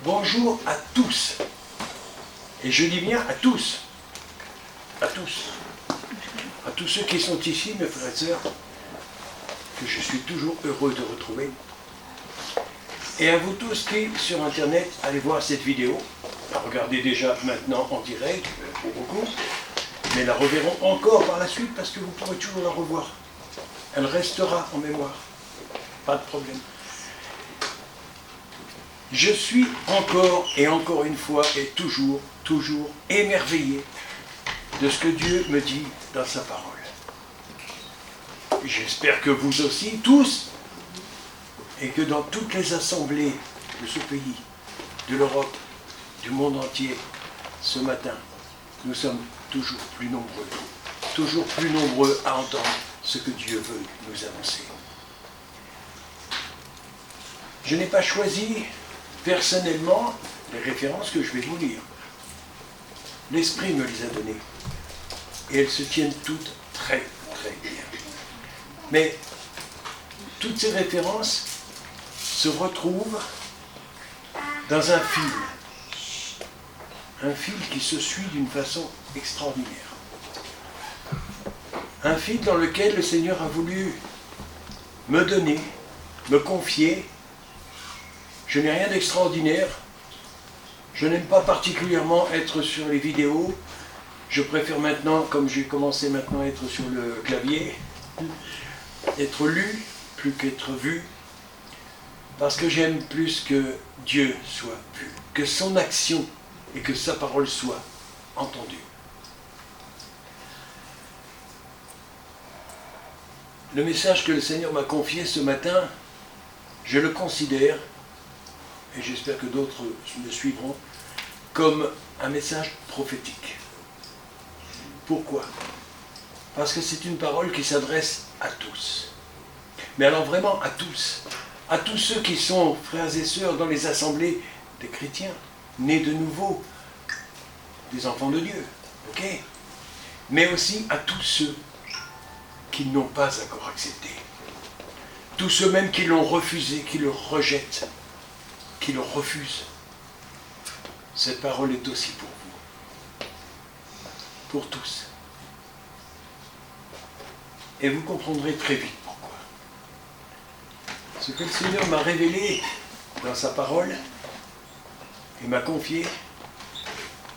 Bonjour à tous. Et je dis bien à tous. À tous. À tous ceux qui sont ici, mes frères et sœurs, que je suis toujours heureux de retrouver. Et à vous tous qui, sur Internet, allez voir cette vidéo. La regardez déjà maintenant en direct, pour beaucoup, mais la reverront encore par la suite parce que vous pourrez toujours la revoir. Elle restera en mémoire. Pas de problème. Je suis encore et encore une fois et toujours émerveillé de ce que Dieu me dit dans sa parole. J'espère que vous aussi, tous, et que dans toutes les assemblées de ce pays, de l'Europe, du monde entier, ce matin, nous sommes toujours plus nombreux à entendre ce que Dieu veut nous annoncer. Je n'ai pas choisi personnellement les références que je vais vous lire. L'Esprit me les a données. Et elles se tiennent toutes très, très bien. Mais toutes ces références se retrouvent dans un fil. Un fil qui se suit d'une façon extraordinaire. Un fil dans lequel le Seigneur a voulu me donner, me confier. Je n'ai rien d'extraordinaire. Je n'aime pas particulièrement être sur les vidéos. Je préfère maintenant, comme j'ai commencé maintenant à être sur le clavier, être lu plus qu'être vu, parce que j'aime plus que Dieu soit vu, que son action et que sa parole soit entendue. Le message que le Seigneur m'a confié ce matin, je le considère, et j'espère que d'autres me suivront, comme un message prophétique. Pourquoi? Parce que c'est une parole qui s'adresse à tous. Mais alors vraiment à tous ceux qui sont frères et sœurs dans les assemblées des chrétiens, nés de nouveau, des enfants de Dieu, ok? Mais aussi à tous ceux qui n'ont pas encore accepté. Tous ceux même qui l'ont refusé, qui le rejettent, qui le refusent. Cette parole est aussi pour vous. Pour tous. Et vous comprendrez très vite pourquoi. Ce que le Seigneur m'a révélé dans sa parole et m'a confié,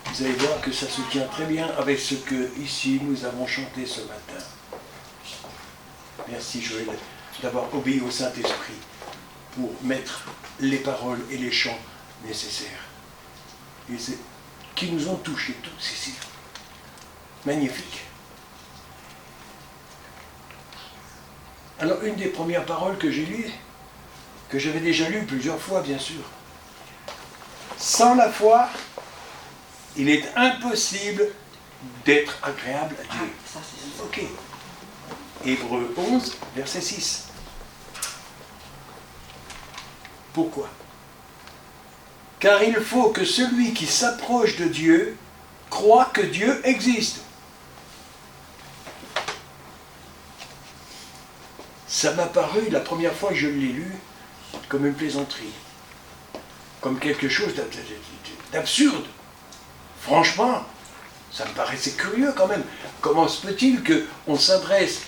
vous allez voir que ça se tient très bien avec ce que ici nous avons chanté ce matin. Merci Joël d'avoir obéi au Saint-Esprit pour mettre les paroles et les chants nécessaires. Et c'est qui nous ont touchés tous ici. Magnifique. Alors une des premières paroles que j'ai lues, que j'avais déjà lues plusieurs fois bien sûr. Sans la foi, il est impossible d'être agréable à Dieu. Ok. Hébreux 11, verset 6. Pourquoi? Car il faut que celui qui s'approche de Dieu croit que Dieu existe. Ça m'a paru, la première fois que je l'ai lu, comme une plaisanterie. Comme quelque chose d'absurde. Franchement, ça me paraissait curieux quand même. Comment se peut-il qu'on s'adresse,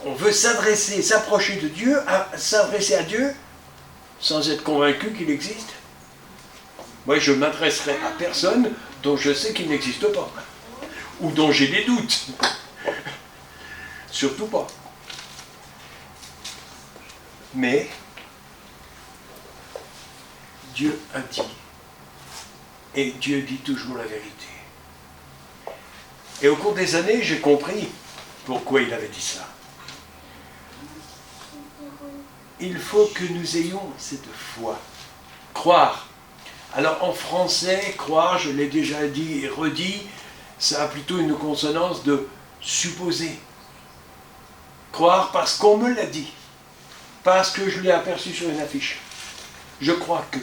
on veut s'adresser, s'approcher de Dieu, s'adresser à Dieu, sans être convaincu qu'il existe? Moi, je m'adresserai à personne dont je sais qu'il n'existe pas. Ou dont j'ai des doutes. Surtout pas. Mais, Dieu a dit. Et Dieu dit toujours la vérité. Et au cours des années, j'ai compris pourquoi il avait dit ça. Il faut que nous ayons cette foi. Croire. Alors en français, croire, je l'ai déjà dit et redit, ça a plutôt une consonance de supposer. Croire parce qu'on me l'a dit. Parce que je l'ai aperçu sur une affiche. Je crois que.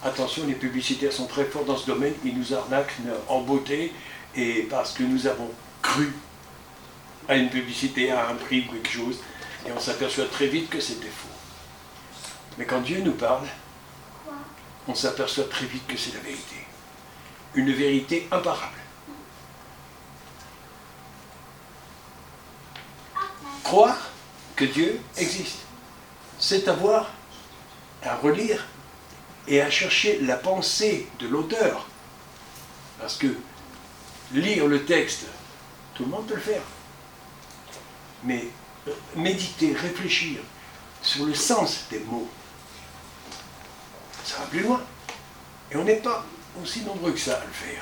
Attention, les publicitaires sont très forts dans ce domaine, ils nous arnaquent en beauté, et parce que nous avons cru à une publicité, à un prix ou quelque chose, et on s'aperçoit très vite que c'était faux. Mais quand Dieu nous parle, on s'aperçoit très vite que c'est la vérité. Une vérité imparable. Croire que Dieu existe, c'est avoir à relire et à chercher la pensée de l'auteur. Parce que lire le texte, tout le monde peut le faire. Mais méditer, réfléchir sur le sens des mots, ça va plus loin. Et on n'est pas aussi nombreux que ça à le faire.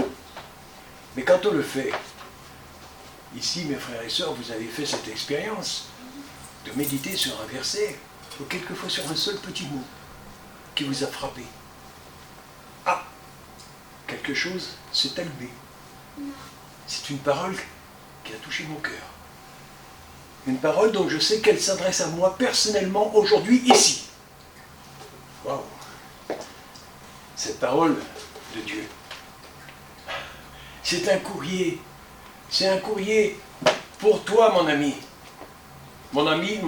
Mais quand on le fait, ici, mes frères et sœurs, vous avez fait cette expérience de méditer sur un verset, ou quelquefois sur un seul petit mot qui vous a frappé. Ah, quelque chose s'est allumé. C'est une parole qui a touché mon cœur. Une parole dont je sais qu'elle s'adresse à moi personnellement aujourd'hui, ici. Waouh! Cette parole de Dieu. C'est un courrier. C'est un courrier pour toi, mon ami. Mon ami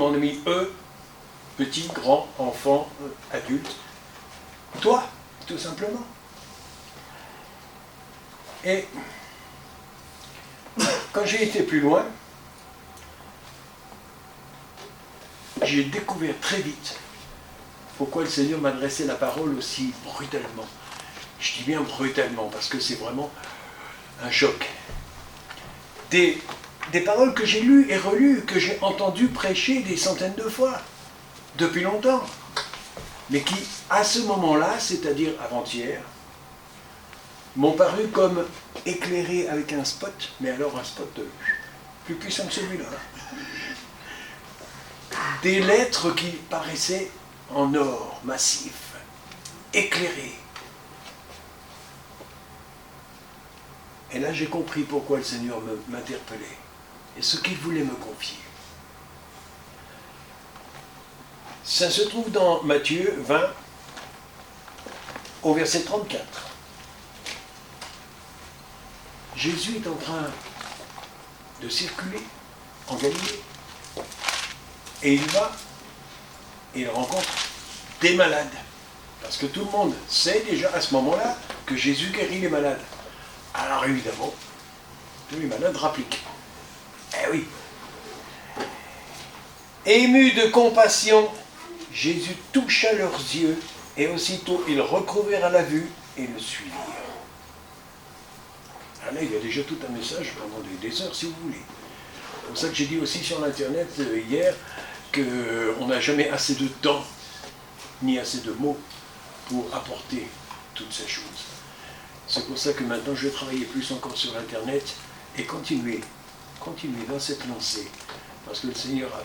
petit, grand, enfant, adulte. Toi, tout simplement. Et quand j'ai été plus loin, j'ai découvert très vite pourquoi le Seigneur m'adressait la parole aussi brutalement. Je dis bien brutalement, parce que c'est vraiment un choc. Des paroles que j'ai lues et relues, que j'ai entendues prêcher des centaines de fois, depuis longtemps, mais qui, à ce moment-là, c'est-à-dire avant-hier, m'ont paru comme éclairées avec un spot, mais alors un spot plus puissant que celui-là. Des lettres qui paraissaient en or massif, éclairées. Et là, j'ai compris pourquoi le Seigneur m'interpellait et ce qu'il voulait me confier. Ça se trouve dans Matthieu 20, au verset 34. Jésus est en train de circuler en Galilée. Et il va, et il rencontre des malades. Parce que tout le monde sait déjà à ce moment-là que Jésus guérit les malades. Alors évidemment, tous les malades rappliquent. Eh oui. Ému de compassion, Jésus toucha leurs yeux, et aussitôt ils recouvrèrent la vue et le suivirent. Ah là, il y a déjà tout un message pendant des heures, si vous voulez. C'est pour ça que j'ai dit aussi sur l'internet hier qu'on n'a jamais assez de temps, ni assez de mots pour apporter toutes ces choses. C'est pour ça que maintenant je vais travailler plus encore sur l'internet et continuer dans cette lancée. Parce que le Seigneur a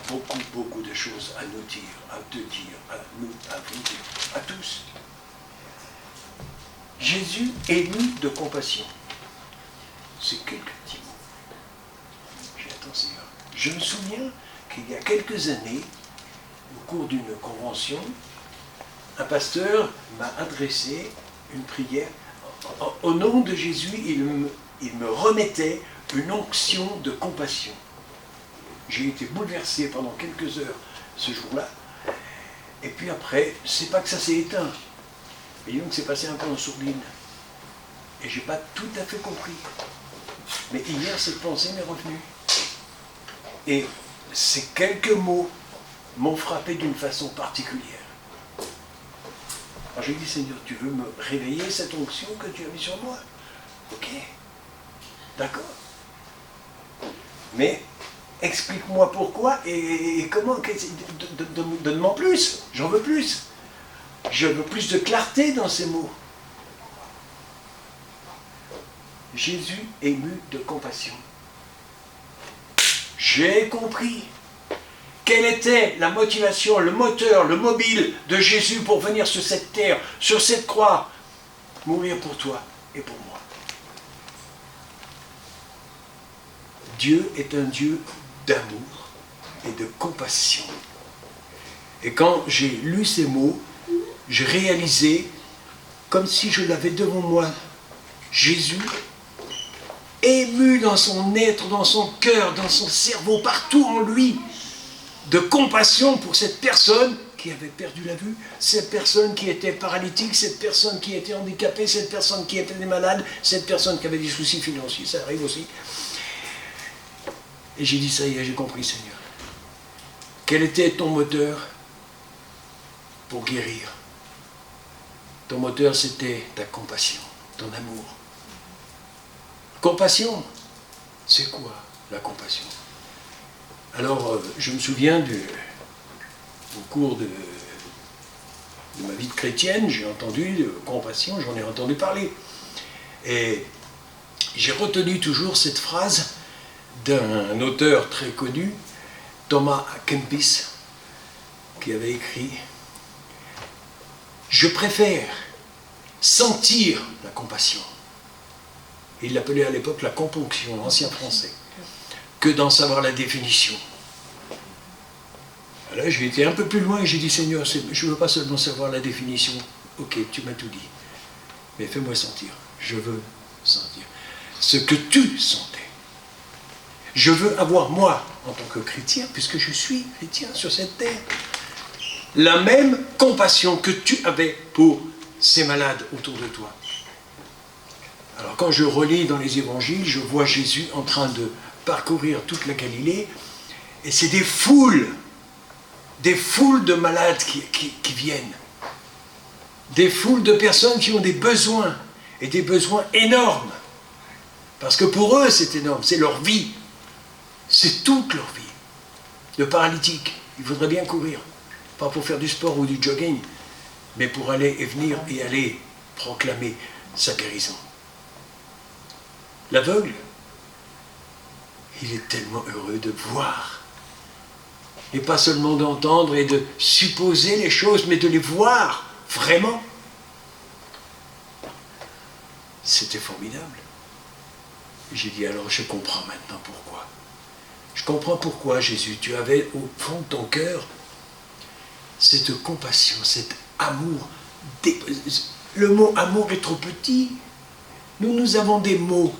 beaucoup de choses à nous dire, à te dire, à nous, à vous dire, à tous. Jésus ému de compassion. C'est quelques petits mots. J'attends, Seigneur. Je me souviens qu'il y a quelques années, au cours d'une convention, un pasteur m'a adressé une prière. Au nom de Jésus, il me remettait une onction de compassion. J'ai été bouleversé pendant quelques heures ce jour-là. Et puis après, c'est pas que ça s'est éteint. Mais disons que c'est passé un peu en sourdine. Et j'ai pas tout à fait compris. Mais hier, cette pensée m'est revenue. Et ces quelques mots m'ont frappé d'une façon particulière. Alors j'ai dit, Seigneur, tu veux me réveiller cette onction que tu as mise sur moi? Ok, d'accord. Mais explique-moi pourquoi et comment. Donne-moi plus, j'en veux plus. Je veux plus de clarté dans ces mots. Jésus ému de compassion. J'ai compris. Quelle était la motivation, le moteur, le mobile de Jésus pour venir sur cette terre, sur cette croix, mourir pour toi et pour moi. Dieu est un Dieu d'amour et de compassion. Et quand j'ai lu ces mots, j'ai réalisé, comme si je l'avais devant moi, Jésus, ému dans son être, dans son cœur, dans son cerveau, partout en lui, de compassion pour cette personne qui avait perdu la vue, cette personne qui était paralytique, cette personne qui était handicapée, cette personne qui était malade, cette personne qui avait des soucis financiers, ça arrive aussi. Et j'ai dit, ça y est, j'ai compris, Seigneur. Quel était ton moteur pour guérir? Ton moteur, c'était ta compassion, ton amour. Compassion, c'est quoi la compassion? Alors, je me souviens au cours de ma vie de chrétienne, j'ai entendu compassion, j'en ai entendu parler. Et j'ai retenu toujours cette phrase d'un auteur très connu, Thomas à Kempis, qui avait écrit « Je préfère sentir la compassion », il l'appelait à l'époque la componction, ancien français, que d'en savoir la définition. Là, j'ai été un peu plus loin et j'ai dit « Seigneur, je ne veux pas seulement savoir la définition, ok, tu m'as tout dit, mais fais-moi sentir, je veux sentir ce que tu sentais. Je veux avoir, moi, en tant que chrétien, puisque je suis chrétien sur cette terre, la même compassion que tu avais pour ces malades autour de toi. » Alors quand je relis dans les évangiles, je vois Jésus en train de parcourir toute la Galilée, et c'est des foules de malades qui viennent, des foules de personnes qui ont des besoins, et des besoins énormes, parce que pour eux c'est énorme, c'est leur vie, c'est toute leur vie. Le paralytique, il voudrait bien courir, pas pour faire du sport ou du jogging, mais pour aller et venir et aller proclamer sa guérison. L'aveugle, il est tellement heureux de voir, et pas seulement d'entendre et de supposer les choses, mais de les voir vraiment. C'était formidable. J'ai dit, alors je comprends maintenant pourquoi. Je comprends pourquoi, Jésus, tu avais au fond de ton cœur cette compassion, cet amour. Le mot amour est trop petit. Nous avons des mots.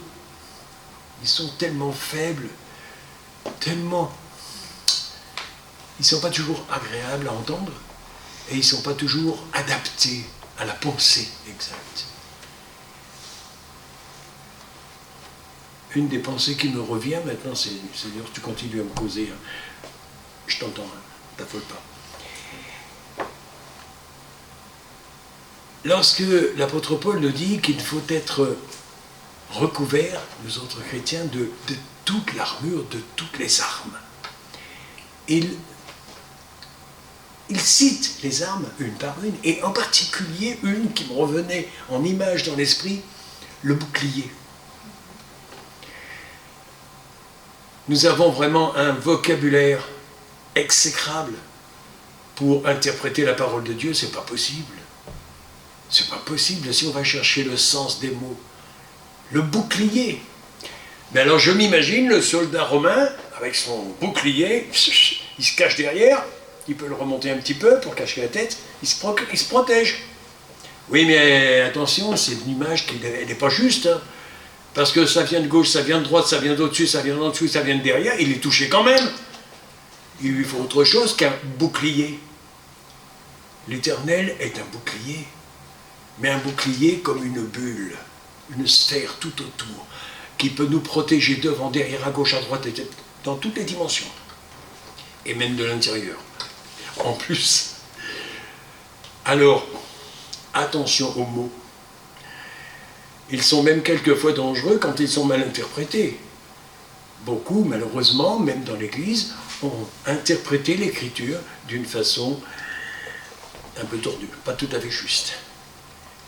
Ils sont tellement faibles, tellement... Ils ne sont pas toujours agréables à entendre et ils ne sont pas toujours adaptés à la pensée exacte. Une des pensées qui me revient maintenant, c'est Seigneur, tu continues à me causer. Hein. Je t'entends, hein, t'affole pas. Lorsque l'apôtre Paul nous dit qu'il faut être recouvert, nous autres chrétiens, de toute l'armure, de toutes les armes, il cite les armes une par une, et en particulier une qui me revenait en image dans l'esprit, le bouclier. Nous avons vraiment un vocabulaire exécrable pour interpréter la parole de Dieu, c'est pas possible. C'est pas possible si on va chercher le sens des mots. Le bouclier. Mais alors je m'imagine le soldat romain avec son bouclier, il se cache derrière, il peut le remonter un petit peu pour cacher la tête, il se protège. Oui, mais attention, c'est une image qui n'est pas juste, hein, parce que ça vient de gauche, ça vient de droite, ça vient d'au-dessus, ça vient d'en dessous, ça vient de derrière, il est touché quand même. Il lui faut autre chose qu'un bouclier. L'Éternel est un bouclier, mais un bouclier comme une bulle, une sphère tout autour, qui peut nous protéger devant, derrière, à gauche, à droite, dans toutes les dimensions, et même de l'intérieur. En plus, alors, attention aux mots. Ils sont même quelquefois dangereux quand ils sont mal interprétés. Beaucoup, malheureusement, même dans l'Église, ont interprété l'Écriture d'une façon un peu tordue, pas tout à fait juste.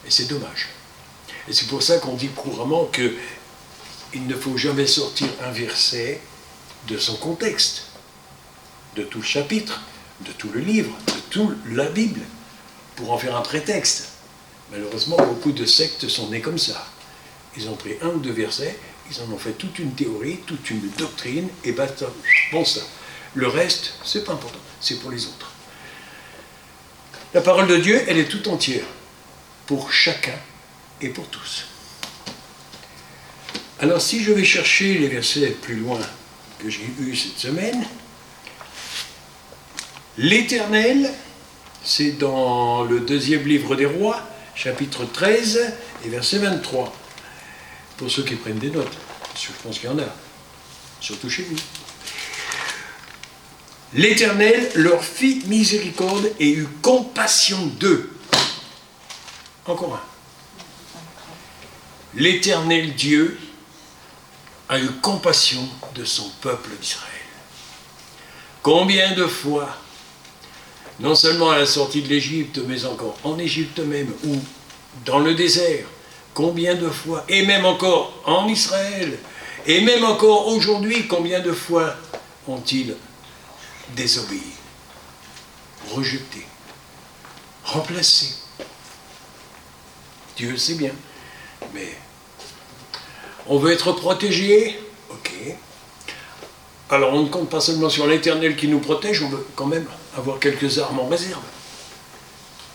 Et c'est dommage. Et c'est pour ça qu'on dit couramment qu'il ne faut jamais sortir un verset de son contexte, de tout le chapitre, de tout le livre, de toute la Bible, pour en faire un prétexte. Malheureusement, beaucoup de sectes sont nés comme ça. Ils ont pris un ou deux versets, ils en ont fait toute une théorie, toute une doctrine, et basta, bon ça. Le reste, c'est pas important, c'est pour les autres. La parole de Dieu, elle est tout entière, pour chacun et pour tous. Alors si je vais chercher les versets plus loin que j'ai eus cette semaine, l'Éternel c'est dans le deuxième livre des Rois, chapitre 13 et verset 23. Pour ceux qui prennent des notes, parce que je pense qu'il y en a, surtout chez nous. L'Éternel leur fit miséricorde et eut compassion d'eux. Encore un. L'Éternel Dieu a eu compassion de son peuple d'Israël. Combien de fois, non seulement à la sortie de l'Égypte, mais encore en Égypte même, ou dans le désert, combien de fois, et même encore en Israël, et même encore aujourd'hui, combien de fois ont-ils désobéi, rejeté, remplacé? Dieu sait bien, mais on veut être protégé, ok. Alors on ne compte pas seulement sur l'Éternel qui nous protège, on veut quand même avoir quelques armes en réserve.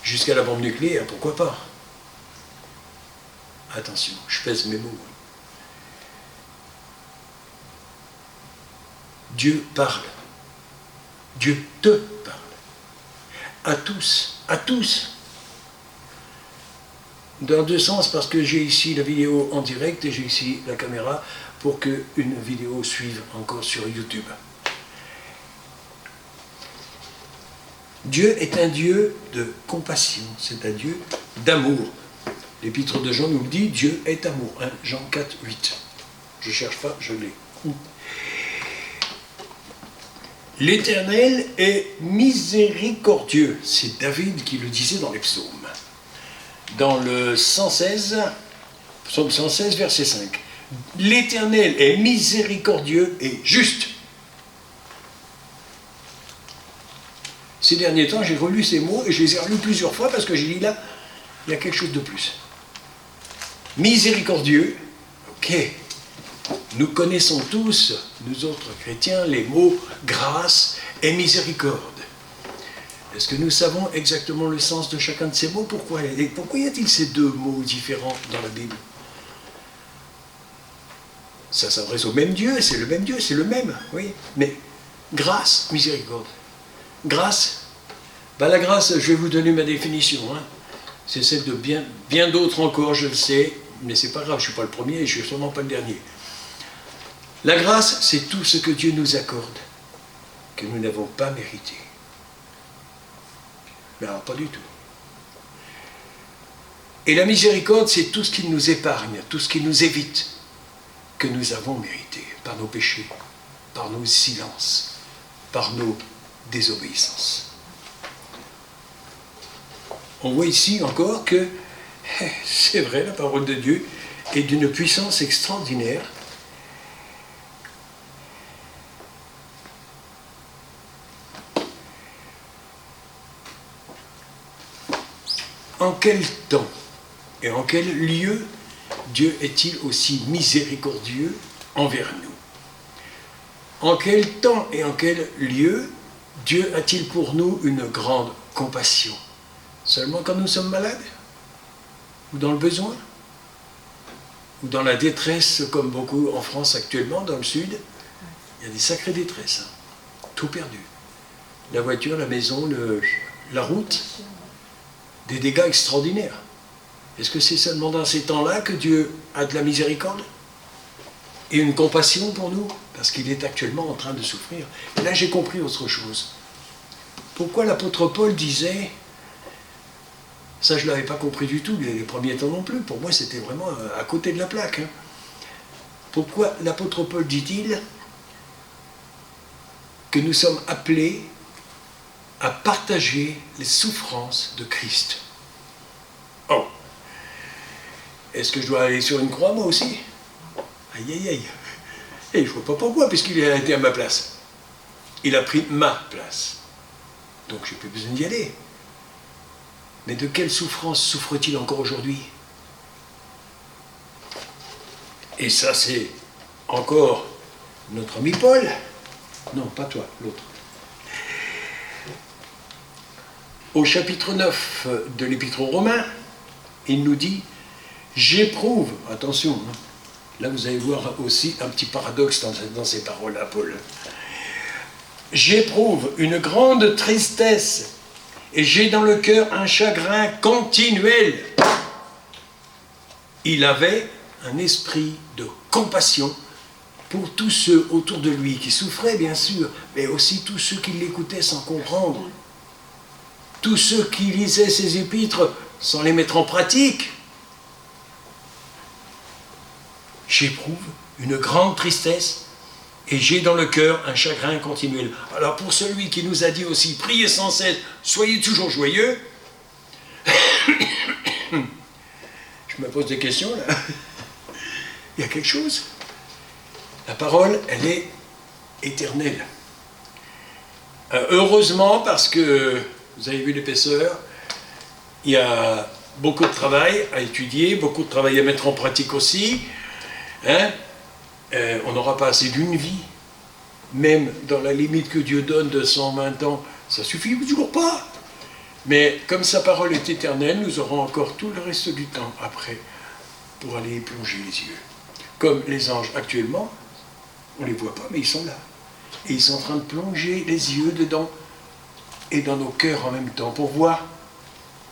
Jusqu'à la bombe nucléaire, pourquoi pas? Attention, je pèse mes mots. Dieu parle. Dieu te parle. À tous, à tous. Dans deux sens, parce que j'ai ici la vidéo en direct et j'ai ici la caméra pour qu'une vidéo suive encore sur YouTube. Dieu est un Dieu de compassion, c'est un Dieu d'amour. L'épître de Jean nous le dit, Dieu est amour. Hein, Jean 4, 8. Je ne cherche pas, je l'ai. L'Éternel est miséricordieux. C'est David qui le disait dans les psaumes. Dans le 116, psaume 116, verset 5. L'Éternel est miséricordieux et juste. Ces derniers temps, j'ai relu ces mots et je les ai relus plusieurs fois parce que j'ai dit là, il y a quelque chose de plus. Miséricordieux, ok. Nous connaissons tous, nous autres chrétiens, les mots grâce et miséricorde. Est-ce que nous savons exactement le sens de chacun de ces mots? Pourquoi y a-t-il ces deux mots différents dans la Bible? Ça s'adresse au même Dieu, c'est le même Dieu, c'est le même, oui. Mais grâce, miséricorde. Grâce, ben la grâce, je vais vous donner ma définition. Hein. C'est celle de bien d'autres encore, je le sais, mais c'est pas grave, je ne suis pas le premier et je ne suis sûrement pas le dernier. La grâce, c'est tout ce que Dieu nous accorde, que nous n'avons pas mérité. Mais alors, pas du tout. Et la miséricorde, c'est tout ce qui nous épargne, tout ce qui nous évite, que nous avons mérité, par nos péchés, par nos silences, par nos désobéissances. On voit ici encore que, c'est vrai, la parole de Dieu est d'une puissance extraordinaire. En quel temps et en quel lieu Dieu est-il aussi miséricordieux envers nous? En quel temps et en quel lieu Dieu a-t-il pour nous une grande compassion? Seulement quand nous sommes malades? Ou dans le besoin? Ou dans la détresse, comme beaucoup en France actuellement, dans le sud? Il y a des sacrées détresses. Hein. Tout perdu. La voiture, la maison, la route. Des dégâts extraordinaires. Est-ce que c'est seulement dans ces temps-là que Dieu a de la miséricorde et une compassion pour nous? Parce qu'il est actuellement en train de souffrir. Et là, j'ai compris autre chose. Pourquoi l'apôtre Paul disait, ça je ne l'avais pas compris du tout, les premiers temps non plus, pour moi c'était vraiment à côté de la plaque. Hein. Pourquoi l'apôtre Paul dit-il que nous sommes appelés à partager les souffrances de Christ? Oh! Est-ce que je dois aller sur une croix, moi aussi? Aïe, aïe, aïe. Et je ne vois pas pourquoi, puisqu'il a été à ma place. Il a pris ma place. Donc je n'ai plus besoin d'y aller. Mais de quelle souffrance souffre-t-il encore aujourd'hui? Et ça, c'est encore notre ami Paul. Non, pas toi, l'autre. Au chapitre 9 de l'Épître aux Romains, il nous dit « J'éprouve », attention, hein, là vous allez voir aussi un petit paradoxe dans ces paroles à Paul. « J'éprouve une grande tristesse et j'ai dans le cœur un chagrin continuel. Il avait un esprit de compassion pour tous ceux autour de lui qui souffraient, bien sûr, mais aussi tous ceux qui l'écoutaient sans comprendre, tous ceux qui lisaient ses épîtres sans les mettre en pratique. J'éprouve une grande tristesse et j'ai dans le cœur un chagrin continuel. Alors pour celui qui nous a dit aussi, priez sans cesse, soyez toujours joyeux, je me pose des questions là. Il y a quelque chose. La parole, elle est éternelle. Heureusement, parce que, vous avez vu l'épaisseur, il y a beaucoup de travail à étudier, beaucoup de travail à mettre en pratique aussi. Hein? On n'aura pas assez d'une vie, même dans la limite que Dieu donne de 120 ans, ça suffit toujours pas. Mais comme sa parole est éternelle, nous aurons encore tout le reste du temps après pour aller y plonger les yeux. Comme les anges actuellement, on ne les voit pas, mais ils sont là. Et ils sont en train de plonger les yeux dedans et dans nos cœurs en même temps pour voir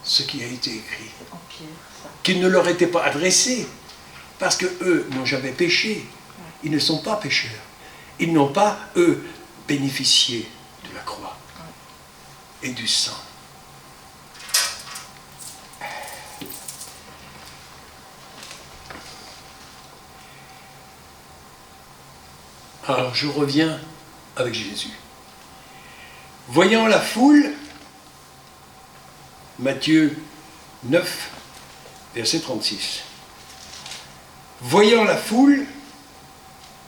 ce qui a été écrit. Qu'il ne leur était pas adressé, parce qu'eux n'ont jamais péché. Ils ne sont pas pécheurs. Ils n'ont pas, eux, bénéficié de la croix et du sang. Alors je reviens avec Jésus. Voyant la foule, Matthieu 9, verset 36. Voyant la foule,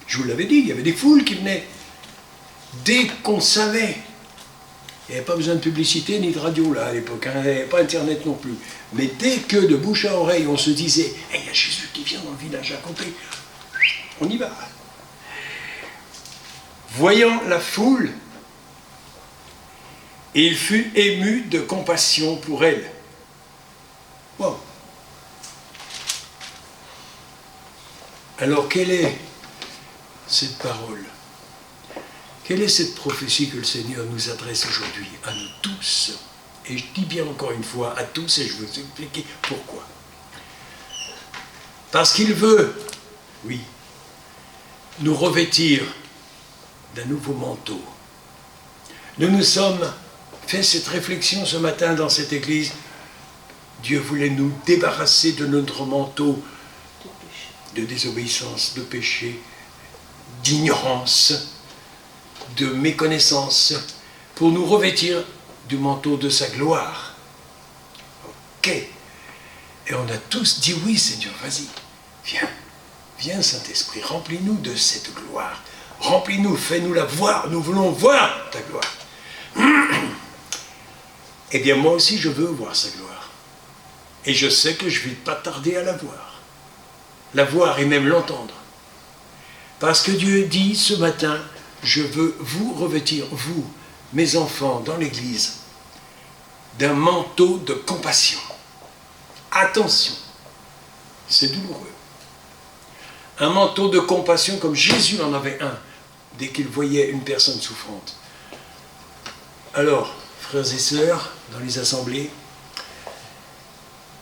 je vous l'avais dit, il y avait des foules qui venaient. Dès qu'on savait, il n'y avait pas besoin de publicité ni de radio là à l'époque, hein, il n'y avait pas Internet non plus. Mais dès que de bouche à oreille on se disait, hey, il y a Jésus qui vient dans le village à côté, on y va. Voyant la foule, il fut ému de compassion pour elle. Wow. Alors, quelle est cette parole? Quelle est cette prophétie que le Seigneur nous adresse aujourd'hui à nous tous? Et je dis bien encore une fois à tous, et je vais vous expliquer pourquoi. Parce qu'il veut, oui, nous revêtir d'un nouveau manteau. Nous nous sommes fait cette réflexion ce matin dans cette église. Dieu voulait nous débarrasser de notre manteau de désobéissance, de péché, d'ignorance, de méconnaissance, pour nous revêtir du manteau de sa gloire. Ok. Et on a tous dit oui, Seigneur, vas-y, viens, viens Saint-Esprit, remplis-nous de cette gloire. Remplis-nous, fais-nous la voir, nous voulons voir ta gloire. Eh bien, moi aussi, je veux voir sa gloire. Et je sais que je ne vais pas tarder à la voir. La voir et même l'entendre. Parce que Dieu dit ce matin, je veux vous revêtir, vous, mes enfants, dans l'Église, d'un manteau de compassion. Attention, c'est douloureux. Un manteau de compassion comme Jésus en avait un, dès qu'il voyait une personne souffrante. Alors, frères et sœurs, dans les assemblées,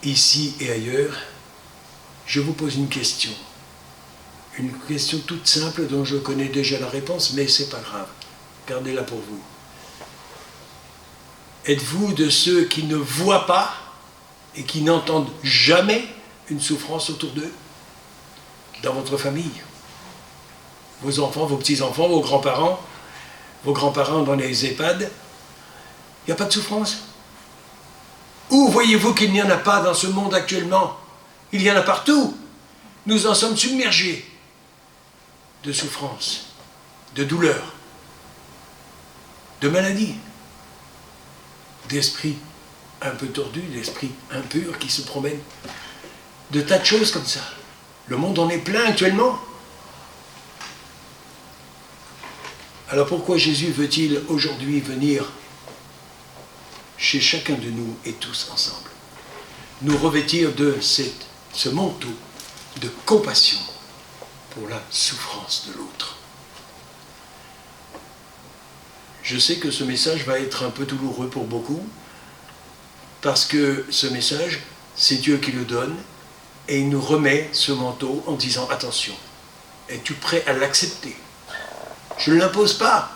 ici et ailleurs, je vous pose une question. Une question toute simple dont je connais déjà la réponse, mais c'est pas grave. Gardez-la pour vous. Êtes-vous de ceux qui ne voient pas et qui n'entendent jamais une souffrance autour d'eux? Dans votre famille, vos enfants, vos petits-enfants, vos grands-parents dans les EHPAD, il n'y a pas de souffrance? Où voyez-vous qu'il n'y en a pas dans ce monde actuellement? Il y en a partout. Nous en sommes submergés de souffrance, de douleur, de maladie, d'esprits un peu tordus, d'esprits impurs qui se promènent, de tas de choses comme ça. Le monde en est plein actuellement. Alors pourquoi Jésus veut-il aujourd'hui venir chez chacun de nous et tous ensemble, nous revêtir de ce manteau de compassion pour la souffrance de l'autre? Je sais que ce message va être un peu douloureux pour beaucoup, parce que ce message, c'est Dieu qui le donne, et il nous remet ce manteau en disant, attention, es-tu prêt à l'accepter? Je ne l'impose pas,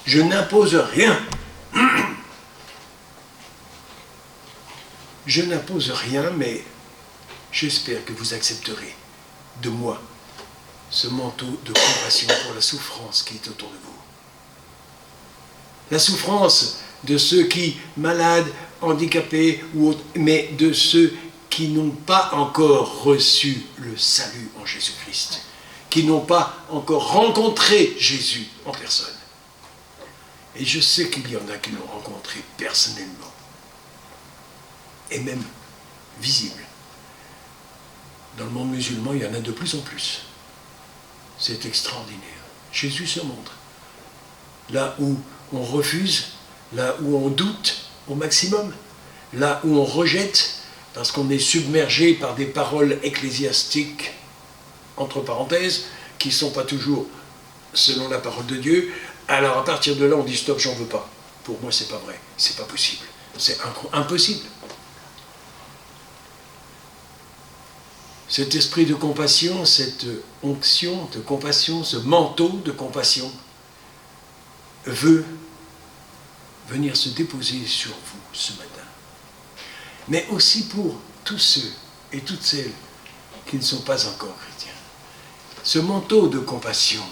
je n'impose rien. Je n'impose rien, mais j'espère que vous accepterez de moi ce manteau de compassion pour la souffrance qui est autour de vous. La souffrance de ceux qui, malades, handicapés ou autres, mais de ceux qui n'ont pas encore reçu le salut en Jésus-Christ, qui n'ont pas encore rencontré Jésus en personne. Et je sais qu'il y en a qui l'ont rencontré personnellement, et même visible. Dans le monde musulman, il y en a de plus en plus. C'est extraordinaire. Jésus se montre. Là où on refuse, là où on doute au maximum, là où on rejette, parce qu'on est submergé par des paroles ecclésiastiques, entre parenthèses, qui ne sont pas toujours selon la parole de Dieu, alors à partir de là, on dit stop, j'en veux pas. Pour moi, c'est pas vrai, c'est pas possible, c'est impossible. Cet esprit de compassion, cette onction de compassion, ce manteau de compassion, veut venir se déposer sur vous ce matin. Mais aussi pour tous ceux et toutes celles qui ne sont pas encore chrétiens. Ce manteau de compassion,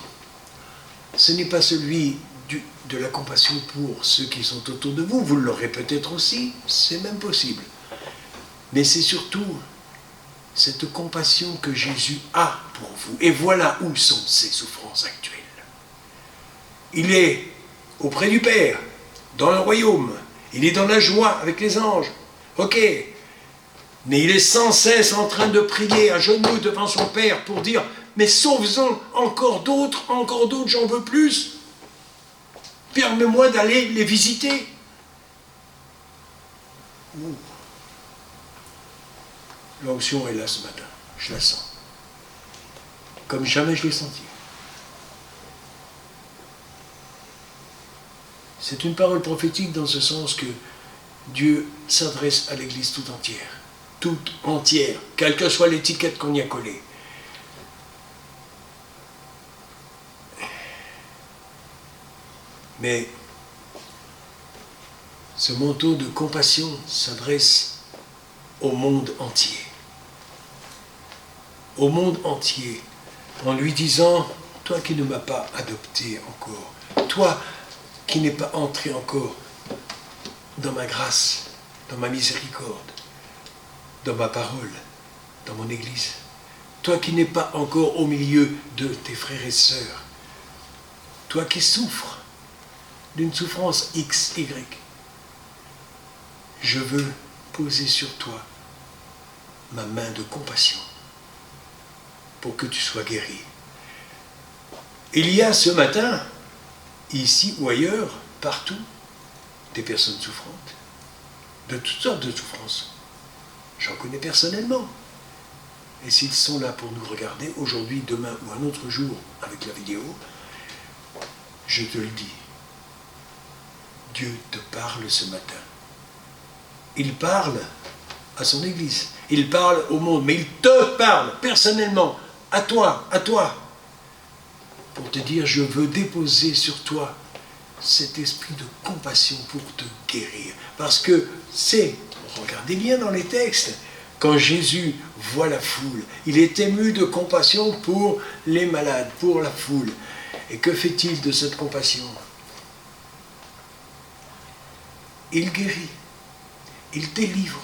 ce n'est pas celui de la compassion pour ceux qui sont autour de vous, vous l'aurez peut-être aussi, c'est même possible. Mais c'est surtout cette compassion que Jésus a pour vous. Et voilà où sont ses souffrances actuelles. Il est auprès du Père, dans le royaume. Il est dans la joie avec les anges. Ok. Mais il est sans cesse en train de prier à genoux devant son Père pour dire « Mais sauve-en encore d'autres, j'en veux plus. Permets-moi d'aller les visiter. » L'onction est là ce matin, je la sens. Comme jamais je l'ai senti. C'est une parole prophétique dans ce sens que Dieu s'adresse à l'Église tout entière, quelle que soit l'étiquette qu'on y a collée. Mais ce manteau de compassion s'adresse au monde entier. Au monde entier, en lui disant, toi qui ne m'as pas adopté encore, toi qui n'es pas entré encore dans ma grâce, dans ma miséricorde, dans ma parole, dans mon Église, toi qui n'es pas encore au milieu de tes frères et sœurs, toi qui souffres d'une souffrance X, Y, je veux poser sur toi ma main de compassion pour que tu sois guéri. Il y a ce matin, ici ou ailleurs, partout, des personnes souffrantes, de toutes sortes de souffrances. J'en connais personnellement. Et s'ils sont là pour nous regarder, aujourd'hui, demain ou un autre jour, avec la vidéo, je te le dis, Dieu te parle ce matin. Il parle à son Église, il parle au monde, mais il te parle personnellement, à toi, pour te dire, je veux déposer sur toi cet esprit de compassion pour te guérir. Parce que regardez bien dans les textes, quand Jésus voit la foule, il est ému de compassion pour les malades, pour la foule. Et que fait-il de cette compassion? Il guérit, il délivre.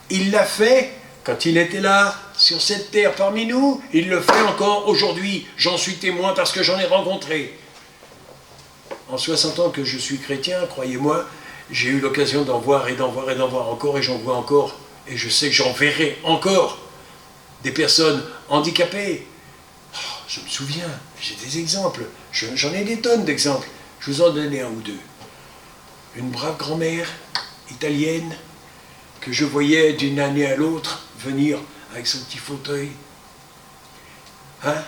Il l'a fait quand il était là, sur cette terre parmi nous, il le fait encore aujourd'hui. J'en suis témoin parce que j'en ai rencontré. En 60 ans que je suis chrétien, croyez-moi, j'ai eu l'occasion d'en voir et d'en voir et d'en voir encore, et j'en vois encore, et je sais que j'en verrai encore des personnes handicapées. Oh, je me souviens, j'ai des exemples, j'en ai des tonnes d'exemples. Je vous en donne un ou deux. Une brave grand-mère italienne que je voyais d'une année à l'autre venir avec son petit fauteuil. Hein?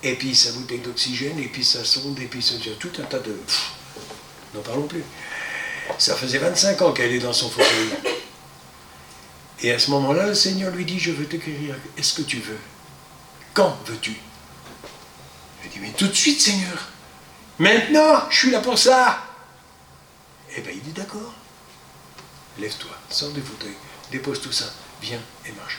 Et puis sa bouteille d'oxygène, et puis sa sonde, et puis tout un tas de... N'en parlons plus. Ça faisait 25 ans qu'elle est dans son fauteuil. Et à ce moment-là, le Seigneur lui dit, je veux te guérir. Est-ce que tu veux? Quand veux-tu? Je lui dis, mais tout de suite, Seigneur. Maintenant, je suis là pour ça. Eh bien, il dit, d'accord. Lève-toi, sors du fauteuil, dépose tout ça, viens et marche.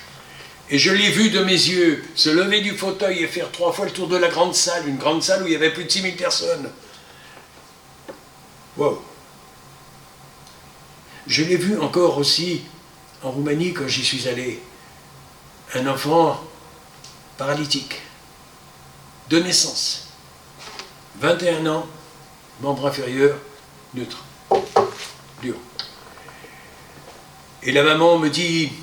Et je l'ai vu de mes yeux se lever du fauteuil et faire 3 fois le tour de la grande salle, une grande salle où il y avait plus de 6000 personnes. Wow. Je l'ai vu encore aussi en Roumanie quand j'y suis allé. Un enfant paralytique, de naissance, 21 ans, membre inférieur, neutre, dur. Et la maman me dit,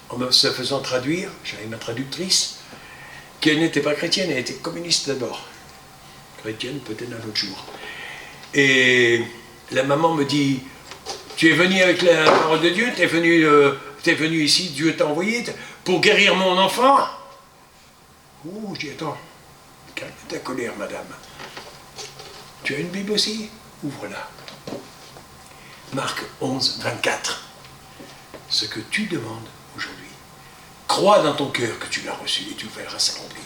en me se faisant traduire, j'avais ma traductrice, qu'elle n'était pas chrétienne, elle était communiste d'abord. Chrétienne peut-être un autre jour. Et la maman me dit, tu es venu avec la parole de Dieu, tu es venu ici, Dieu t'a envoyé pour guérir mon enfant. Ouh, je dis, attends, calme ta colère, madame. Tu as une Bible aussi? Ouvre-la. Marc 11, 24. Ce que tu demandes aujourd'hui, crois dans ton cœur que tu l'as reçu et tu verras s'accomplir.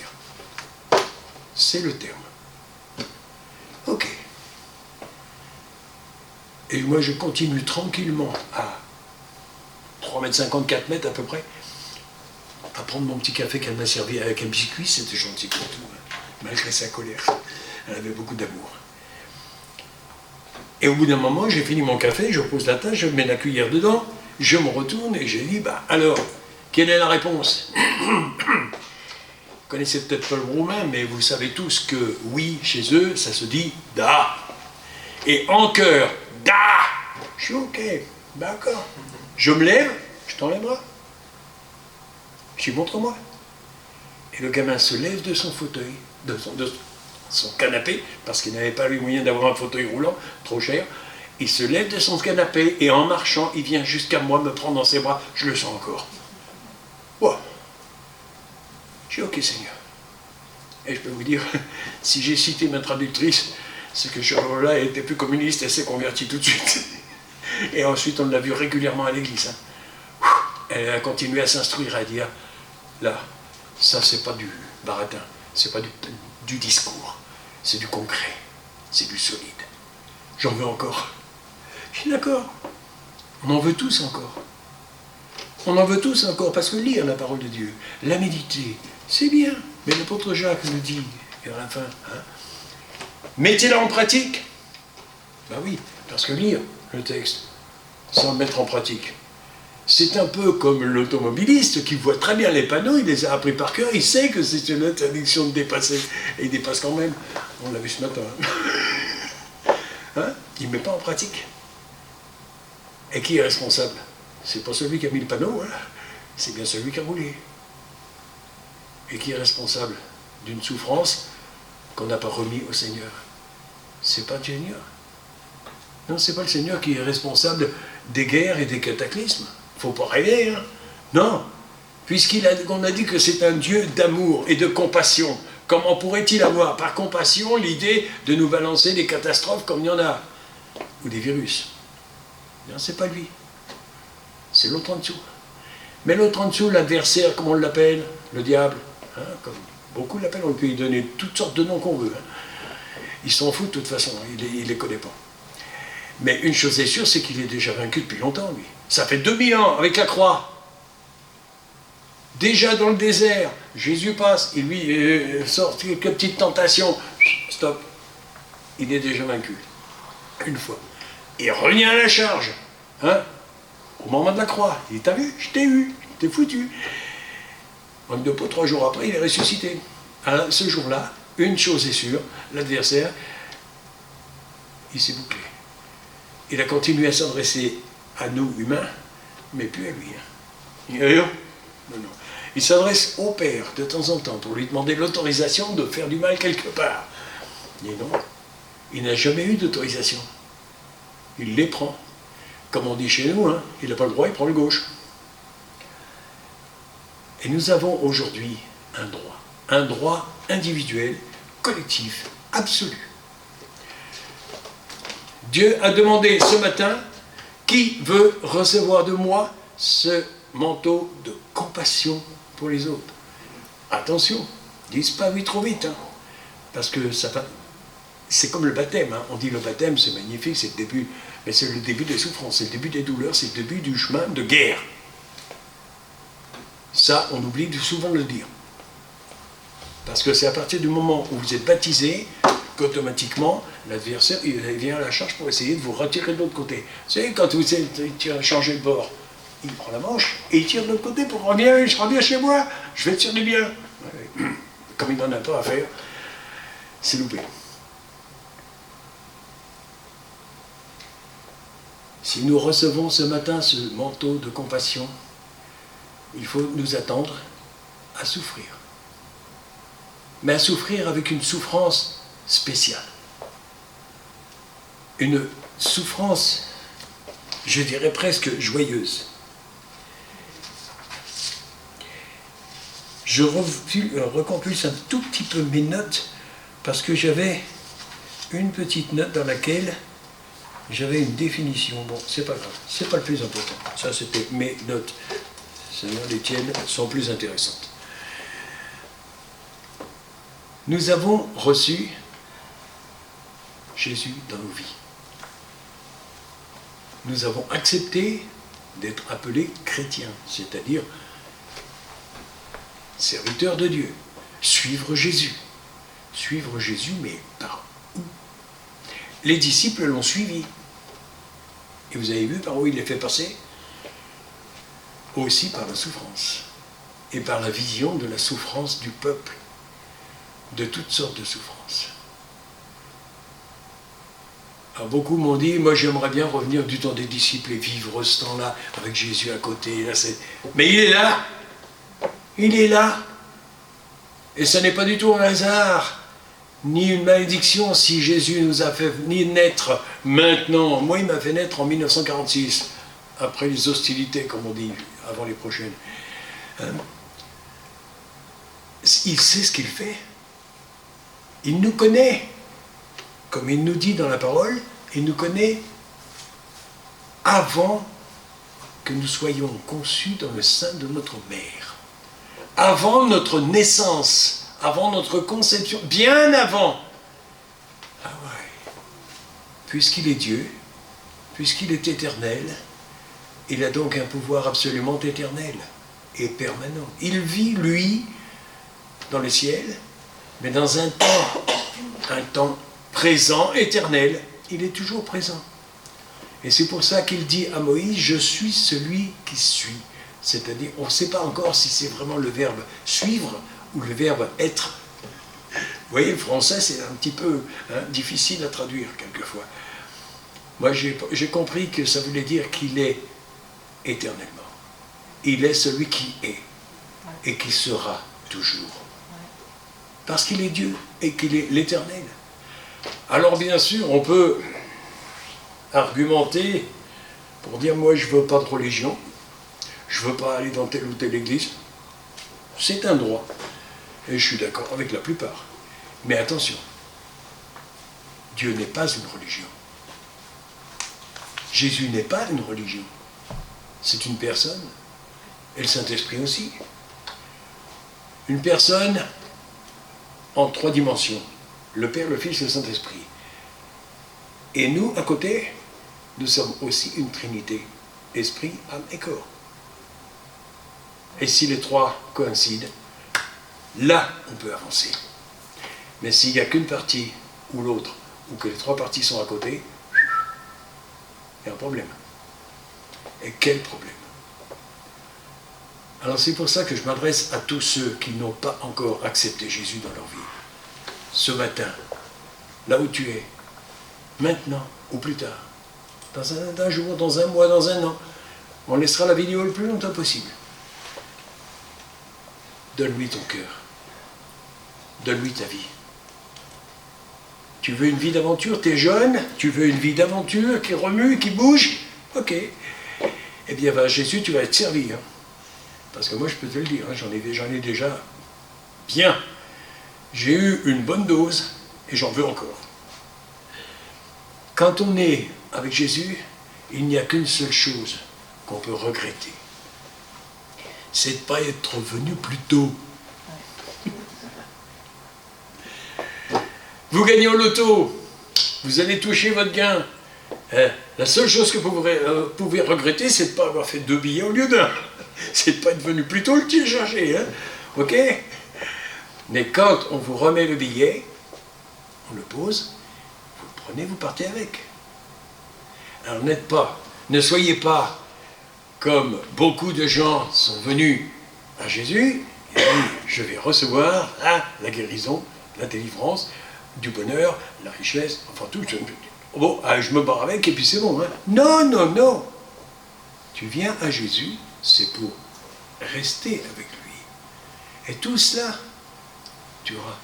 C'est le terme. Ok. Et moi je continue tranquillement à 3,50 m, 4 mètres à peu près, à prendre mon petit café qu'elle m'a servi avec un biscuit, c'était gentil pour tout, hein, malgré sa colère. Elle avait beaucoup d'amour. Et au bout d'un moment, j'ai fini mon café, je pose la tasse, je mets la cuillère dedans, je me retourne et j'ai dit, bah alors, quelle est la réponse? Vous connaissez peut-être pas le roumain, mais vous savez tous que oui, chez eux, ça se dit da. Et en cœur, da. Je suis ok, d'accord. Je me lève, je tends les bras. Je dis, montre-moi. Et le gamin se lève de son fauteuil, de son canapé, parce qu'il n'avait pas les moyens d'avoir un fauteuil roulant, trop cher. Il se lève de son canapé et en marchant, il vient jusqu'à moi me prendre dans ses bras. Je le sens encore. Wow. Je dis, ok Seigneur. Et je peux vous dire, si j'ai cité ma traductrice, c'est que ce jour-là, elle était plus communiste, elle s'est convertie tout de suite. Et ensuite, on l'a vu régulièrement à l'église. Hein. Elle a continué à s'instruire, à dire, là, ça c'est pas du baratin, c'est pas du discours, c'est du concret, c'est du solide. J'en veux encore. Je suis d'accord. On en veut tous encore. On en veut tous encore, parce que lire la parole de Dieu, la méditer, c'est bien. Mais l'apôtre Jacques nous dit, à la fin, hein, mettez-la en pratique. Ben oui, parce que lire le texte, sans le mettre en pratique, c'est un peu comme l'automobiliste qui voit très bien les panneaux, il les a appris par cœur, il sait que c'est une interdiction de dépasser, et il dépasse quand même. On l'a vu ce matin. Hein? Il ne met pas en pratique. Et qui est responsable? C'est pas celui qui a mis le panneau, hein? C'est bien celui qui a roulé. Et qui est responsable d'une souffrance qu'on n'a pas remis au Seigneur? C'est pas le Seigneur. Non, c'est pas le Seigneur qui est responsable des guerres et des cataclysmes. Faut pas rêver, hein? Non. Puisqu'on a dit que c'est un Dieu d'amour et de compassion. Comment pourrait-il avoir, par compassion, l'idée de nous balancer des catastrophes comme il y en a? Ou des virus? Non, c'est pas lui. C'est l'autre en dessous. Mais l'autre en dessous, l'adversaire, comme on l'appelle, le diable, hein, comme beaucoup l'appellent, on peut lui donner toutes sortes de noms qu'on veut. Hein. Il s'en fout de toute façon, il les connaît pas. Mais une chose est sûre, c'est qu'il est déjà vaincu depuis longtemps, lui. Ça fait 2000 ans, avec la croix. Déjà dans le désert, Jésus passe, il lui sort quelques petites tentations. Stop. Il est déjà vaincu. Une fois. Il revient à la charge. Hein? Au moment de la croix. Il dit, t'as vu? Je t'ai eu. Je t'ai foutu. Manque de peau, 3 jours après, il est ressuscité. À ce jour-là, une chose est sûre, l'adversaire, il s'est bouclé. Il a continué à s'adresser à nous, humains, mais plus à lui. Non, non. Il s'adresse au Père de temps en temps pour lui demander l'autorisation de faire du mal quelque part. Et non, il n'a jamais eu d'autorisation. Il les prend. Comme on dit chez nous, hein, il n'a pas le droit, il prend le gauche. Et nous avons aujourd'hui un droit individuel, collectif, absolu. Dieu a demandé ce matin, qui veut recevoir de moi ce manteau de compassion pour les autres? Attention, dis pas oui trop vite, hein, parce que ça va. C'est comme le baptême, hein. On dit le baptême c'est magnifique, c'est le début, mais c'est le début des souffrances, c'est le début des douleurs, c'est le début du chemin de guerre. Ça, on oublie souvent de le dire. Parce que c'est à partir du moment où vous êtes baptisé qu'automatiquement, l'adversaire il vient à la charge pour essayer de vous retirer de l'autre côté. Vous savez, quand vous êtes changé de bord, il prend la manche et il tire de l'autre côté pour revenir, je reviens chez moi, je vais tirer bien. Comme il n'en a pas à faire, c'est loupé. Si nous recevons ce matin ce manteau de compassion, il faut nous attendre à souffrir. Mais à souffrir avec une souffrance spéciale. Une souffrance, je dirais presque joyeuse. Je recompulse un tout petit peu mes notes parce que j'avais une petite note dans laquelle j'avais une définition. Bon, c'est pas grave, c'est pas le plus important. Ça, c'était mes notes. Sinon, les tiennes sont plus intéressantes. Nous avons reçu Jésus dans nos vies. Nous avons accepté d'être appelés chrétiens, c'est-à-dire serviteurs de Dieu. Suivre Jésus. Suivre Jésus, mais par où? Les disciples l'ont suivi. Et vous avez vu par où il les fait passer? Aussi par la souffrance. Et par la vision de la souffrance du peuple. De toutes sortes de souffrances. Alors beaucoup m'ont dit, moi j'aimerais bien revenir du temps des disciples et vivre ce temps-là avec Jésus à côté. Là, mais il est là. Il est là. Et ce n'est pas du tout un hasard, ni une malédiction si Jésus nous a fait ni naître maintenant. Moi, il m'a fait naître en 1946, après les hostilités, comme on dit, avant les prochaines. Il sait ce qu'il fait. Il nous connaît. Comme il nous dit dans la parole, il nous connaît avant que nous soyons conçus dans le sein de notre mère. Avant notre naissance, avant notre conception, bien avant. Ah ouais. Puisqu'il est Dieu, puisqu'il est éternel, il a donc un pouvoir absolument éternel et permanent. Il vit, lui, dans le ciel, mais dans un temps présent, éternel. Il est toujours présent. Et c'est pour ça qu'il dit à Moïse, je suis celui qui suis. C'est-à-dire, on ne sait pas encore si c'est vraiment le verbe suivre ou le verbe être. Vous voyez, le français, c'est un petit peu difficile à traduire quelquefois. Moi, j'ai compris que ça voulait dire qu'il est éternellement. Il est celui qui est et qui sera toujours. Parce qu'il est Dieu et qu'il est l'éternel. Alors, bien sûr, on peut argumenter pour dire, moi, je ne veux pas de religion. Je ne veux pas aller dans telle ou telle église. C'est un droit. Et je suis d'accord avec la plupart. Mais attention, Dieu n'est pas une religion. Jésus n'est pas une religion. C'est une personne. Et le Saint-Esprit aussi. Une personne en 3 dimensions. Le Père, le Fils et le Saint-Esprit. Et nous, à côté, nous sommes aussi une Trinité. Esprit, âme et corps. Et si les 3 coïncident, là, on peut avancer. Mais s'il n'y a qu'une partie ou l'autre, ou que les 3 parties sont à côté, il y a un problème. Et quel problème? Alors c'est pour ça que je m'adresse à tous ceux qui n'ont pas encore accepté Jésus dans leur vie. Ce matin, là où tu es, maintenant ou plus tard, dans un jour, dans un mois, dans un an, on laissera la vidéo le plus longtemps possible. Donne-lui ton cœur. Donne-lui ta vie. Tu veux une vie d'aventure, tu es jeune, tu veux une vie d'aventure qui remue, qui bouge, ok. Eh bien, va à Jésus, tu vas être servi. Hein. Parce que moi, je peux te le dire, hein, j'en ai déjà bien. J'ai eu une bonne dose et j'en veux encore. Quand on est avec Jésus, il n'y a qu'une seule chose qu'on peut regretter. C'est de ne pas être venu plus tôt. Vous gagnez au loto, vous allez toucher votre gain. La seule chose que vous pouvez regretter, c'est de ne pas avoir fait 2 billets au lieu d'1. C'est de ne pas être venu plus tôt le télécharger. Hein? Ok? Mais quand on vous remet le billet, on le pose, vous le prenez, vous partez avec. Alors ne soyez pas comme beaucoup de gens sont venus à Jésus, et disent, je vais recevoir la guérison, la délivrance, du bonheur, la richesse, enfin tout. Bon, je me barre avec et puis c'est bon. Hein. Non, non, non. Tu viens à Jésus, c'est pour rester avec lui. Et tout cela, tu auras.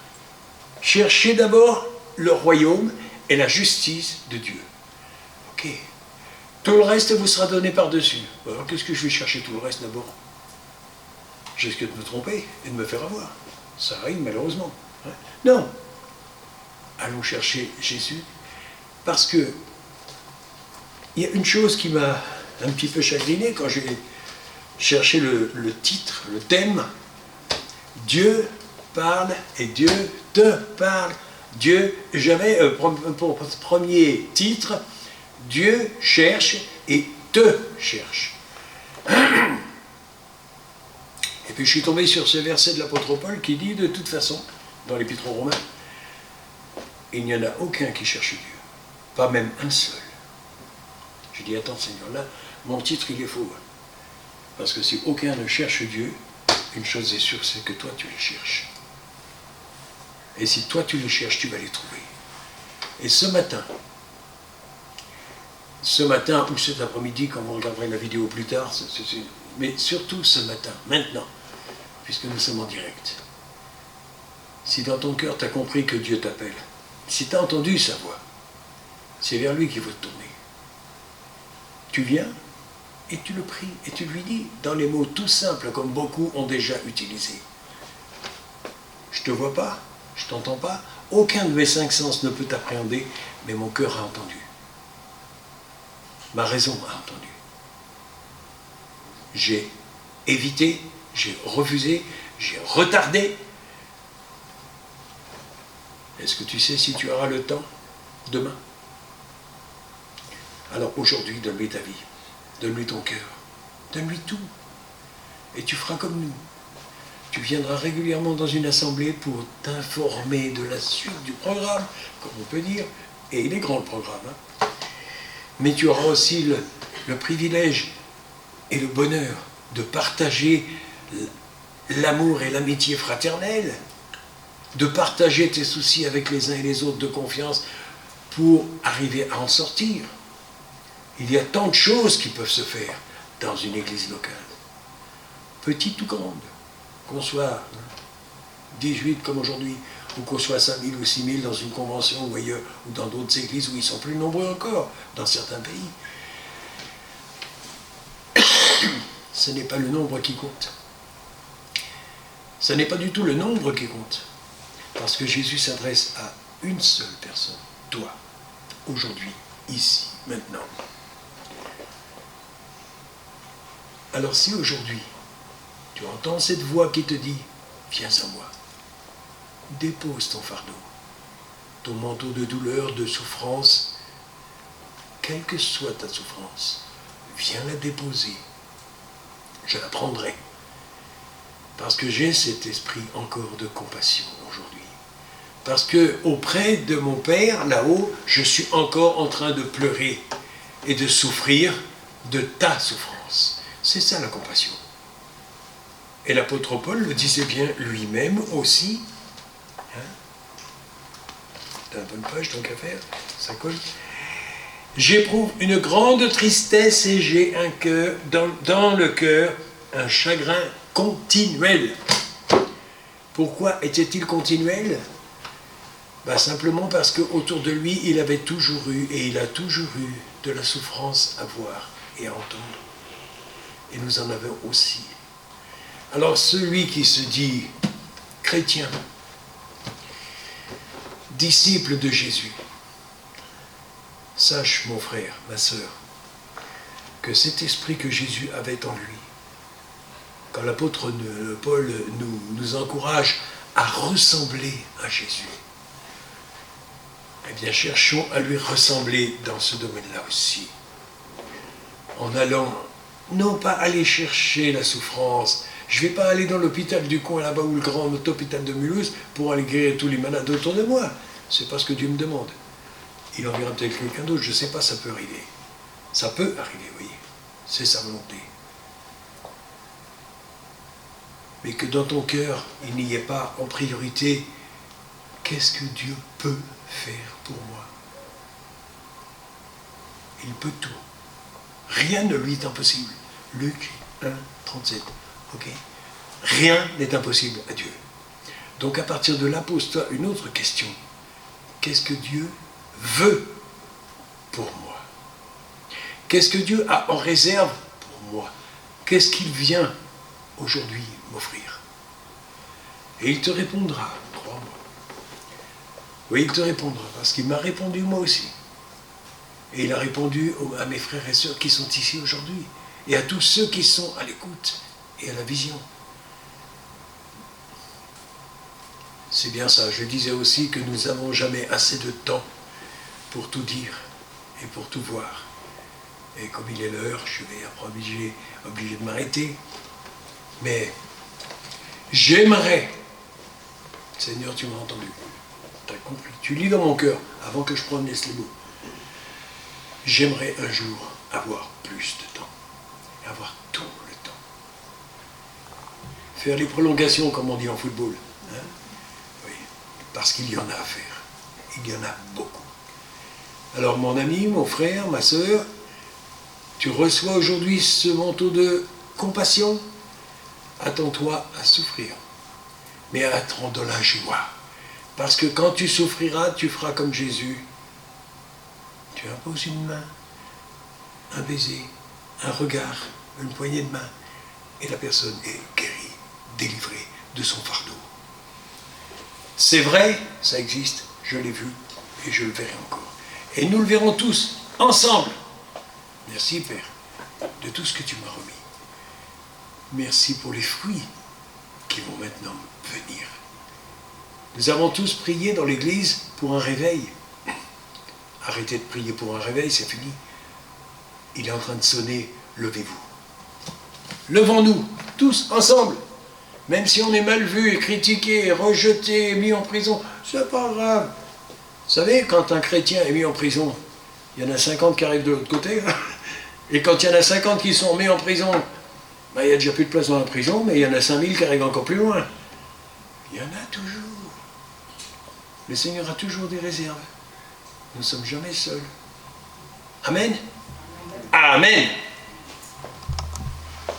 Cherchez d'abord le royaume et la justice de Dieu. Ok. Tout le reste vous sera donné par-dessus. Alors qu'est-ce que je vais chercher tout le reste d'abord? Je risque de me tromper et de me faire avoir. Ça arrive malheureusement. Hein. Non. Allons chercher Jésus. Parce que il y a une chose qui m'a un petit peu chagriné quand j'ai cherché le titre, le thème. Dieu parle et Dieu te parle. Dieu, j'avais pour premier titre, Dieu cherche et te cherche. Et puis je suis tombé sur ce verset de l'apôtre Paul qui dit de toute façon, dans l'Épître aux Romains, il n'y en a aucun qui cherche Dieu. Pas même un seul. Je dis, attends Seigneur, là, mon titre il est faux. Parce que si aucun ne cherche Dieu, une chose est sûre, c'est que toi tu les cherches. Et si toi tu les cherches, tu vas les trouver. Et ce matin ou cet après-midi, quand vous regarderez la vidéo plus tard, mais surtout ce matin, maintenant, puisque nous sommes en direct, si dans ton cœur tu as compris que Dieu t'appelle, si tu as entendu sa voix, c'est vers lui qu'il faut te tourner. Tu viens et tu le pries et tu lui dis, dans les mots tout simples comme beaucoup ont déjà utilisés. Je ne te vois pas, je ne t'entends pas, aucun de mes 5 sens ne peut t'appréhender, mais mon cœur a entendu. Ma raison a entendu. J'ai évité, j'ai refusé, j'ai retardé. Est-ce que tu sais si tu auras le temps demain? Alors aujourd'hui, donne-lui ta vie, donne-lui ton cœur, donne-lui tout. Et tu feras comme nous. Tu viendras régulièrement dans une assemblée pour t'informer de la suite du programme, comme on peut dire, et il est grand le programme. Hein. Mais tu auras aussi le privilège et le bonheur de partager l'amour et l'amitié fraternelle, de partager tes soucis avec les uns et les autres de confiance pour arriver à en sortir. Il y a tant de choses qui peuvent se faire dans une église locale, petite ou grande, qu'on soit 18 comme aujourd'hui, ou qu'on soit 5000 ou 6000 dans une convention ou ailleurs, ou dans d'autres églises où ils sont plus nombreux encore, dans certains pays. Ce n'est pas le nombre qui compte. Ce n'est pas du tout le nombre qui compte. Parce que Jésus s'adresse à une seule personne, toi, aujourd'hui, ici, maintenant. Alors si aujourd'hui, tu entends cette voix qui te dit, viens à moi, dépose ton fardeau, ton manteau de douleur, de souffrance, quelle que soit ta souffrance, viens la déposer, je la prendrai, parce que j'ai cet esprit encore de compassion aujourd'hui. Parce que auprès de mon Père, là-haut, je suis encore en train de pleurer et de souffrir de ta souffrance. C'est ça la compassion. Et l'apôtre Paul le disait bien lui-même aussi. Hein? T'as la bonne page, donc à faire, ça colle. J'éprouve une grande tristesse et j'ai un cœur, dans le cœur, un chagrin continuel. Pourquoi était-il continuel? Simplement parce qu'autour de lui, il avait toujours eu, et il a toujours eu, de la souffrance à voir et à entendre. Et nous en avons aussi. Alors celui qui se dit chrétien, disciple de Jésus, Sache, mon frère, ma sœur, que cet esprit que Jésus avait en lui, quand l'apôtre Paul nous encourage à ressembler à Jésus, eh bien, cherchons à lui ressembler dans ce domaine-là aussi. En allant, non pas aller chercher la souffrance. Je ne vais pas aller dans l'hôpital du coin là-bas ou le grand hôpital de Mulhouse pour aller guérir tous les malades autour de moi. C'est pas ce que Dieu me demande. Il enverra peut-être quelqu'un d'autre, je ne sais pas, ça peut arriver. Ça peut arriver, oui. C'est sa volonté. Mais que dans ton cœur, il n'y ait pas en priorité qu'est-ce que Dieu peut faire pour moi. Il peut tout. Rien ne lui est impossible. Luc 1, 37. Ok ? Rien n'est impossible à Dieu. Donc à partir de là, pose-toi une autre question. Qu'est-ce que Dieu veut pour moi? Qu'est-ce que Dieu a en réserve pour moi? Qu'est-ce qu'il vient aujourd'hui m'offrir? Et il te répondra, crois-moi. Oui, il te répondra, parce qu'il m'a répondu moi aussi. Et il a répondu à mes frères et sœurs qui sont ici aujourd'hui, et à tous ceux qui sont à l'écoute et à la vision. C'est bien ça. Je disais aussi que nous n'avons jamais assez de temps pour tout dire et pour tout voir. Et comme il est l'heure, je vais être obligé de m'arrêter. Mais j'aimerais, Seigneur, tu m'as entendu, tu as compris, tu lis dans mon cœur avant que je prononce les mots. J'aimerais un jour avoir plus de temps, et avoir tout le temps. Faire les prolongations, comme on dit en football. Hein? Oui, parce qu'il y en a à faire. Il y en a beaucoup. Alors mon ami, mon frère, ma sœur, tu reçois aujourd'hui ce manteau de compassion. Attends-toi à souffrir, mais attends dans la joie. Parce que quand tu souffriras, tu feras comme Jésus. Tu imposes une main, un baiser, un regard, une poignée de main, et la personne est guérie, délivrée de son fardeau. C'est vrai, ça existe, je l'ai vu, et je le verrai encore. Et nous le verrons tous, ensemble. Merci, Père, de tout ce que tu m'as remis. Merci pour les fruits qui vont maintenant venir. Nous avons tous prié dans l'église pour un réveil. Arrêtez de prier pour un réveil, c'est fini. Il est en train de sonner, levez-vous. Levons-nous, tous ensemble. Même si on est mal vu, critiqué, rejeté, mis en prison, c'est pas grave. Vous savez, quand un chrétien est mis en prison, il y en a 50 qui arrivent de l'autre côté. Et quand il y en a 50 qui sont mis en prison, ben, il n'y a déjà plus de place dans la prison, mais il y en a 5000 qui arrivent encore plus loin. Il y en a toujours. Le Seigneur a toujours des réserves. Nous ne sommes jamais seuls. Amen. Amen.